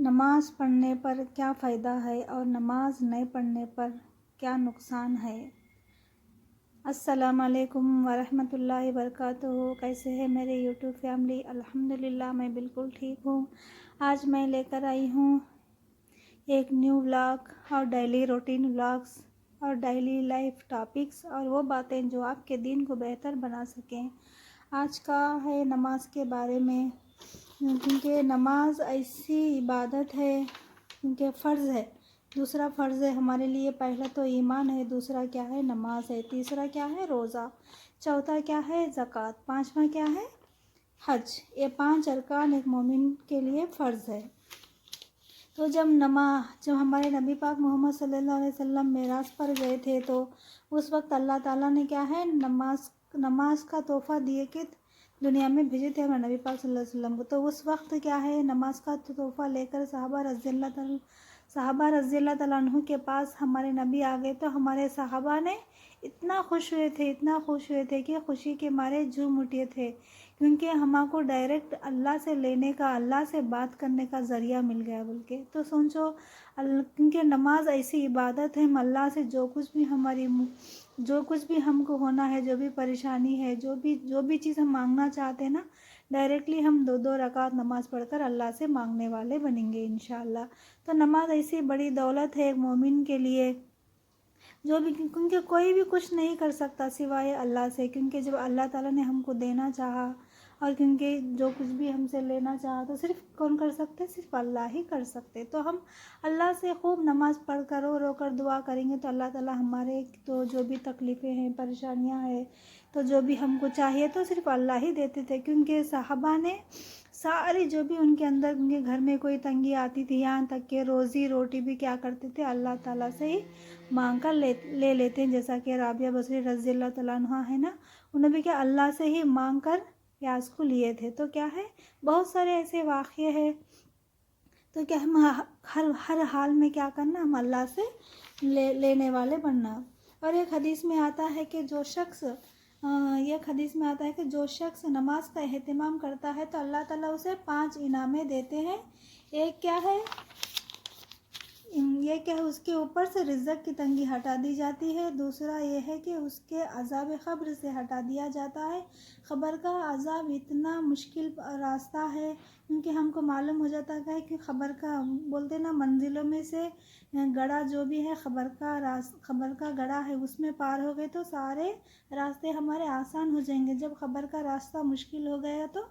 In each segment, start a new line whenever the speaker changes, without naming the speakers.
نماز پڑھنے پر کیا فائدہ ہے اور نماز نہیں پڑھنے پر کیا نقصان ہے؟ السلام علیکم ورحمۃ اللہ وبرکاتہ۔ کیسے ہے میرے یوٹیوب فیملی؟ الحمدللہ میں بالکل ٹھیک ہوں۔ آج میں لے کر آئی ہوں ایک نیو ولاگ اور ڈیلی روٹین ولاگس اور ڈیلی لائف ٹاپکس اور وہ باتیں جو آپ کے دین کو بہتر بنا سکیں۔ آج کا ہے نماز کے بارے میں، کیونکہ نماز ایسی عبادت ہے، کیونکہ فرض ہے۔ دوسرا فرض ہے ہمارے لیے، پہلا تو ایمان ہے، دوسرا کیا ہے؟ نماز ہے، تیسرا کیا ہے؟ روزہ، چوتھا کیا ہے؟ زکوٰۃ، پانچواں کیا ہے؟ حج۔ یہ 5 ارکان ایک مومن کے لیے فرض ہے۔ تو جب ہمارے نبی پاک محمد صلی اللہ علیہ وسلم معراج پر گئے تھے تو اس وقت اللہ تعالیٰ نے کیا ہے؟ نماز کا تحفہ دیے کہ دنیا میں بھیجے تھے ہمارے نبی پاک صلی اللہ علیہ وسلم کو۔ تو اس وقت کیا ہے؟ نماز کا تحفہ لے کر صحابہ رضی اللہ تعالیٰ عنہ کے پاس ہمارے نبی آ گئے تو ہمارے صحابہ نے اتنا خوش ہوئے تھے کہ خوشی کے مارے جھوم اٹھے تھے، کیونکہ ہمارے کو ڈائریکٹ اللہ سے لینے کا، اللہ سے بات کرنے کا ذریعہ مل گیا بول کے۔ تو سوچو، کیونکہ نماز ایسی عبادت ہے، ہم اللہ سے جو کچھ بھی ہم کو ہونا ہے، جو بھی پریشانی ہے، جو بھی چیز ہم مانگنا چاہتے ہیں نا، ڈائریکٹلی ہم 2 رکعت نماز پڑھ کر اللہ سے مانگنے والے بنیں گے انشاءاللہ۔ تو نماز ایسی بڑی دولت ہے ایک مومن کے لیے، کیونکہ کوئی بھی کچھ نہیں کر سکتا سوائے اللہ سے، کیونکہ جب اللہ تعالیٰ نے ہم کو دینا چاہا اور کیونکہ جو کچھ بھی ہم سے لینا چاہا تو صرف کون کر سکتے؟ صرف اللہ ہی کر سکتے۔ تو ہم اللہ سے خوب نماز پڑھ کر رو کر دعا کریں گے تو اللہ تعالیٰ ہمارے تو جو بھی تکلیفیں ہیں، پریشانیاں ہیں، تو جو بھی ہم کو چاہیے تو صرف اللہ ہی دیتے تھے، کیونکہ صحابہ نے ساری جو بھی ان کے اندر، ان کے گھر میں کوئی تنگی آتی تھی، یہاں تک کہ روزی روٹی بھی کیا کرتے تھے؟ اللہ تعالیٰ سے ہی مانگ کر لے لیتے ہیں، جیسا کہ رابعہ بصری رضی اللہ تعالیٰ عنہ ہے نا، انہوں نے بھی کیا اللہ سے ہی مانگ کر پیاس کو لیے تھے۔ تو کیا ہے؟ بہت سارے ایسے واقعے ہیں، تو کیا ہم ہر حال میں کیا کرنا؟ ہم اللہ سے لینے والے بننا۔ اور ایک حدیث میں آتا ہے کہ جو شخص نماز کا اہتمام کرتا ہے تو اللہ تعالیٰ اسے 5 انعامیں دیتے ہیں۔ ایک کیا ہے؟ یہ کہ اس کے اوپر سے رزق کی تنگی ہٹا دی جاتی ہے۔ دوسرا یہ ہے کہ اس کے عذاب قبر سے ہٹا دیا جاتا ہے۔ قبر کا عذاب اتنا مشکل راستہ ہے، کیونکہ ہم کو معلوم ہو جاتا ہے کہ قبر کا، بولتے نا، منزلوں میں سے گڑھا جو بھی ہے، قبر کا گڑھا ہے، اس میں پار ہو گئے تو سارے راستے ہمارے آسان ہو جائیں گے۔ جب قبر کا راستہ مشکل ہو گیا تو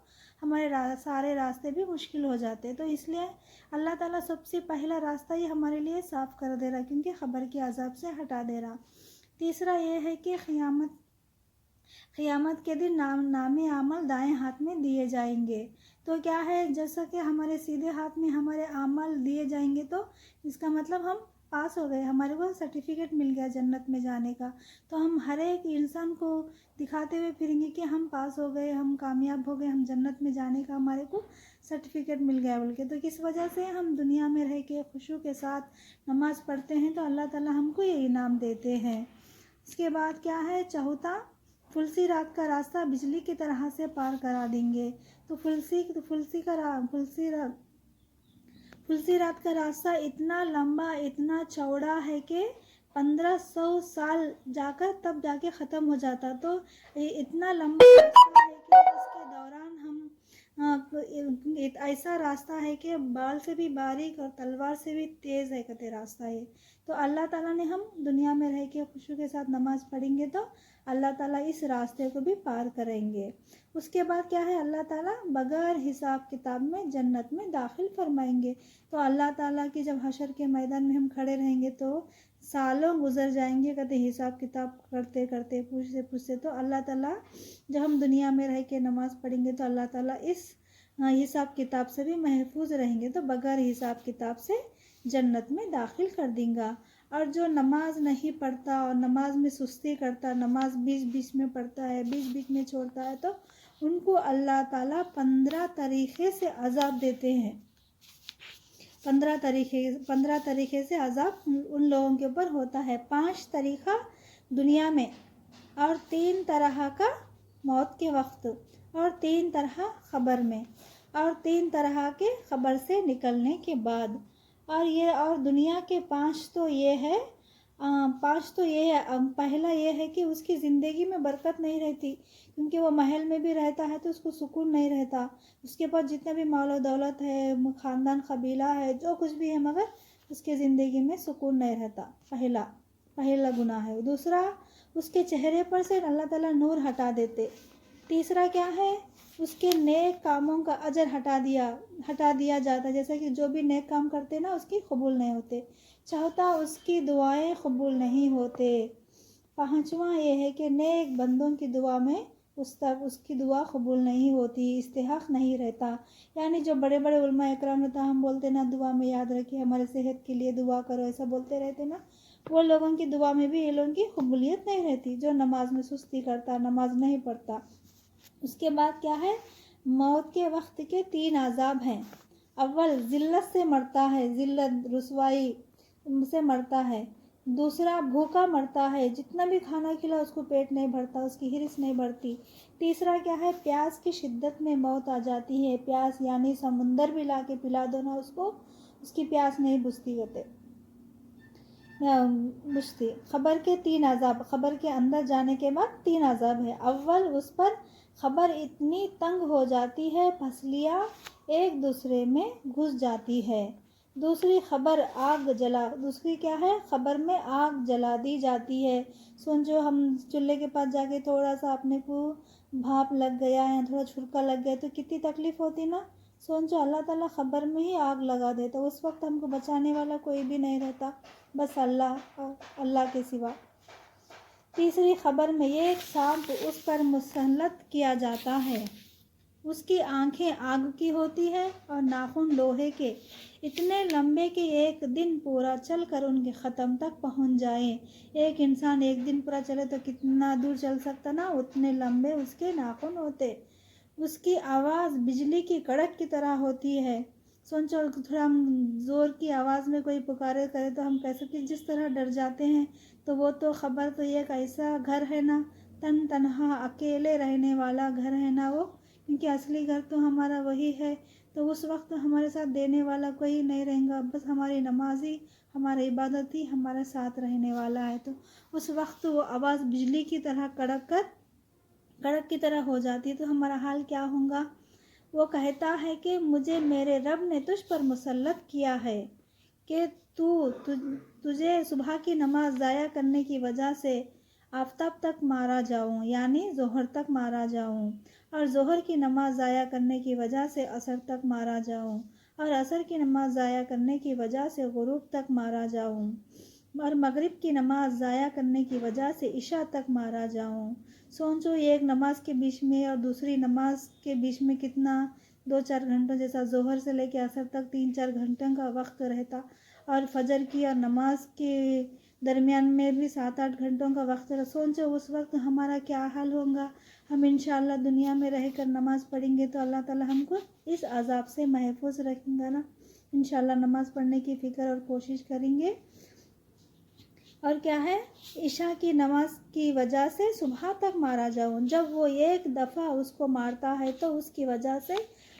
ہمارے سارے راستے بھی مشکل ہو جاتے، تو اس لیے اللہ تعالیٰ سب سے پہلا راستہ یہ ہمارے لیے صاف کر دے رہا، کیونکہ قبر کے عذاب سے ہٹا دے رہا۔ تیسرا یہ ہے کہ قیامت کے دن نامے عمل دائیں ہاتھ میں دیے جائیں گے۔ تو کیا ہے؟ جیسا کہ ہمارے سیدھے ہاتھ میں ہمارے عمل دیے جائیں گے تو اس کا مطلب ہم پاس ہو گئے، ہمارے کو سرٹیفکیٹ مل گیا جنت میں جانے کا۔ تو ہم ہر ایک انسان کو دکھاتے ہوئے پھریں گے کہ ہم پاس ہو گئے، ہم کامیاب ہو گئے، ہم جنت میں جانے کا ہمارے کو سرٹیفکیٹ مل گیا بول کے۔ تو کس وجہ سے ہم دنیا میں رہ کے خشوع کے ساتھ نماز پڑھتے ہیں تو اللہ تعالیٰ ہم کو یہ انعام دیتے ہیں۔ اس کے بعد کیا ہے؟ چوتھا، فلسی رات کا راستہ بجلی کی طرح سے پار کرا دیں گے۔ تو فلسی رات کا راستہ اتنا لمبا، اتنا چوڑا ہے کہ 1500 سال تب جا کے ختم ہو جاتا۔ تو اتنا لمبا راستہ ہے کہ اس کے دوران ایسا راستہ ہے کہ بال سے بھی باریک اور تلوار سے بھی تیز ہے کتے راستہ ہے۔ تو اللہ تعالیٰ نے ہم دنیا میں رہ کے خشوع کے ساتھ نماز پڑھیں گے تو اللہ تعالیٰ اس راستے کو بھی پار کریں گے۔ اس کے بعد کیا ہے؟ اللہ تعالیٰ بغیر حساب کتاب میں جنت میں داخل فرمائیں گے۔ تو اللہ تعالیٰ کی جب حشر کے میدان میں ہم کھڑے رہیں گے تو سالوں گزر جائیں گے کہتے حساب کتاب کرتے کرتے، پوچھتے تو اللہ تعالیٰ جب ہم دنیا میں رہ کے نماز پڑھیں گے تو اللہ تعالیٰ اس حساب کتاب سے بھی محفوظ رہیں گے، تو بغیر حساب کتاب سے جنت میں داخل کر دیں گا۔ اور جو نماز نہیں پڑھتا اور نماز میں سستی کرتا، نماز بیچ میں پڑھتا ہے، بیچ میں چھوڑتا ہے، تو ان کو اللہ تعالیٰ 15 طریقے سے عذاب دیتے ہیں۔ 15 طریقے سے عذاب ان لوگوں کے اوپر ہوتا ہے۔ 5 طریقہ دنیا میں، اور 3 طرح کا موت کے وقت، اور 3 طرح قبر میں۔ اور 3 طرح کے خبر سے نکلنے کے بعد، اور دنیا کے 5 تو یہ ہے، پہلا یہ ہے کہ اس کی زندگی میں برکت نہیں رہتی، کیونکہ وہ محل میں بھی رہتا ہے تو اس کو سکون نہیں رہتا، اس کے پاس جتنا بھی مال و دولت ہے، خاندان قبیلہ ہے، جو کچھ بھی ہے، مگر اس کے زندگی میں سکون نہیں رہتا، پہلا گناہ ہے۔ دوسرا، اس کے چہرے پر سے اللہ تعالیٰ نور ہٹا دیتے۔ تیسرا کیا ہے، اس کے نیک کاموں کا اجر ہٹا دیا جاتا، جیسا کہ جو بھی نیک کام کرتے نا اس کی قبول نہیں ہوتے۔ چوتھا، اس کی دعائیں قبول نہیں ہوتے۔ پانچواں یہ ہے کہ نیک بندوں کی دعا میں اس کی دعا قبول نہیں ہوتی، استحقاق نہیں رہتا۔ یعنی جو بڑے بڑے علماء اکرام ہوتا، ہم بولتے نا دعا میں یاد رکھیے، ہمارے صحت کے لیے دعا کرو، ایسا بولتے رہتے نا، وہ لوگوں کی دعا میں بھی یہ لوگوں کی قبولیت نہیں رہتی، جو نماز میں سستی کرتا، نماز نہیں پڑھتا۔ اس کے بعد کیا ہے، موت کے وقت کے 3 عذاب ہیں۔ اول، ذلت سے مرتا ہے، ذلت رسوائی سے مرتا ہے۔ دوسرا، بھوکا مرتا ہے، جتنا بھی کھانا کھلا اس کو پیٹ نہیں بھرتا، اس کی ہرس نہیں بڑھتی۔ تیسرا کیا ہے، پیاس کی شدت میں موت آ جاتی ہے، پیاس یعنی سمندر بھی لا کے پلا دو نا اس کو، اس کی پیاس نہیں بجھتی خبر کے 3 عذاب، خبر کے اندر جانے کے بعد 3 عذاب ہے۔ اول، اس پر خبر اتنی تنگ ہو جاتی ہے، پسلیاں ایک دوسرے میں گھس جاتی ہے۔ دوسری کیا ہے، خبر میں آگ جلا دی جاتی ہے۔ سوچو ہم چولہے کے پاس جا کے تھوڑا سا اپنے کو بھاپ لگ گیا ہے، تھوڑا چھڑکا لگ گیا تو کتنی تکلیف ہوتی نا۔ سوچو اللہ تعالیٰ خبر میں ہی آگ لگا دیتا، اس وقت ہم کو بچانے والا کوئی بھی نہیں رہتا، بس اللہ کے سوا۔ تیسری خبر میں ایک سانپ اس پر مسلط کیا جاتا ہے، اس کی آنکھیں آگ کی ہوتی ہے اور ناخن لوہے کے، اتنے لمبے کہ ایک دن پورا چل کر ان کے ختم تک پہنچ جائیں۔ ایک انسان ایک دن پورا چلے تو کتنا دور چل سکتا نا، اتنے لمبے اس کے ناخن ہوتے۔ اس کی آواز بجلی کی کڑک کی طرح ہوتی ہے۔ سوچو تھوڑا ہم زور کی آواز میں کوئی پکارے کرے تو ہم کیسے جس طرح ڈر جاتے ہیں، تو وہ تو خبر تو ایک ایسا گھر ہے نا، تنہا اکیلے رہنے والا گھر ہے نا وہ، کیونکہ اصلی گھر تو ہمارا وہی ہے، تو اس وقت ہمارے ساتھ دینے والا کوئی نہیں رہے گا، بس ہماری نماز ہی، ہماری عبادت ہی ہمارے ساتھ رہنے والا ہے۔ تو اس وقت وہ آواز بجلی کی طرح کڑک کی طرح ہو جاتی ہے، تو ہمارا حال کیا ہوگا؟ وہ کہتا ہے کہ مجھے میرے رب نے تجھ پر مسلط کیا ہے کہ تجھے صبح کی نماز ضائع کرنے کی وجہ سے آفتاب تک مارا جاؤں، یعنی ظہر تک مارا جاؤں، اور ظہر کی نماز ضائع کرنے کی وجہ سے عصر تک مارا جاؤں، اور عصر کی نماز ضائع کرنے کی وجہ سے غروب تک مارا جاؤں، اور مغرب کی نماز ضائع کرنے کی وجہ سے عشاء تک مارا جاؤں۔ سوچو ایک نماز کے بیچ میں اور دوسری نماز کے بیچ میں کتنا 2-4 گھنٹوں، جیسا ظہر سے لے کے عصر تک 3-4 گھنٹوں کا وقت رہتا، اور فجر کی اور نماز کے درمیان میں بھی 7-8 گھنٹوں کا وقت رہتا۔ سوچو اس وقت ہمارا کیا حال ہوگا۔ ہم انشاءاللہ دنیا میں رہ کر نماز پڑھیں گے تو اللہ تعالیٰ ہم کو اس عذاب سے محفوظ رکھیں گا نا۔ انشاءاللہ نماز پڑھنے کی فکر اور کوشش کریں گے۔ اور کیا ہے، عشاء کی نماز کی وجہ سے صبح تک مارا جاؤں، جب وہ ایک دفعہ اس کو مارتا ہے تو اس کی وجہ سے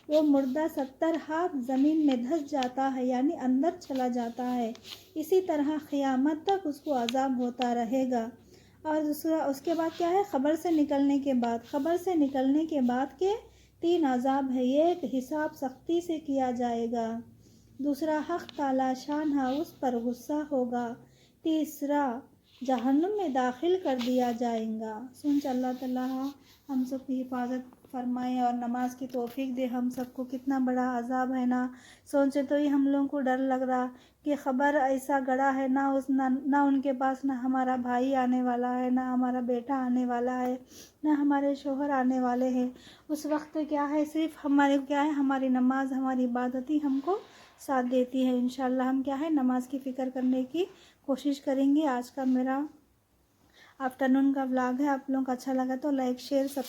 وہ مردہ 70 ہاتھ زمین میں دھس جاتا ہے، یعنی اندر چلا جاتا ہے۔ اسی طرح قیامت تک اس کو عذاب ہوتا رہے گا۔ اور اس کے بعد کیا ہے، خبر سے نکلنے کے بعد کے 3 عذاب ہے۔ ایک، حساب سختی سے کیا جائے گا۔ دوسرا، حق تعالی شان اس پر غصہ ہوگا۔ تیسرا، جہنم میں داخل کر دیا جائے گا۔ سوچ اللہ تعالیٰ ہم سب کی حفاظت فرمائے اور نماز کی توفیق دے ہم سب کو۔ کتنا بڑا عذاب ہے نا، سوچے تو ہی ہم لوگوں کو ڈر لگ رہا کہ خبر ایسا گڑا ہے، نہ ان کے پاس نہ ہمارا بھائی آنے والا ہے، نہ ہمارا بیٹا آنے والا ہے، نہ ہمارے شوہر آنے والے ہیں۔ اس وقت کیا ہے، صرف ہماری نماز، ہماری عبادت ہی ہم کو ساتھ دیتی ہے۔ انشاءاللہ ہم کیا ہے، نماز کی فکر کرنے کی کوشش کریں گے۔ آج کا میرا آفٹرنون کا ولاگ ہے، آپ لوگوں کو اچھا لگا تو لائک، شیئر، سبسکرائب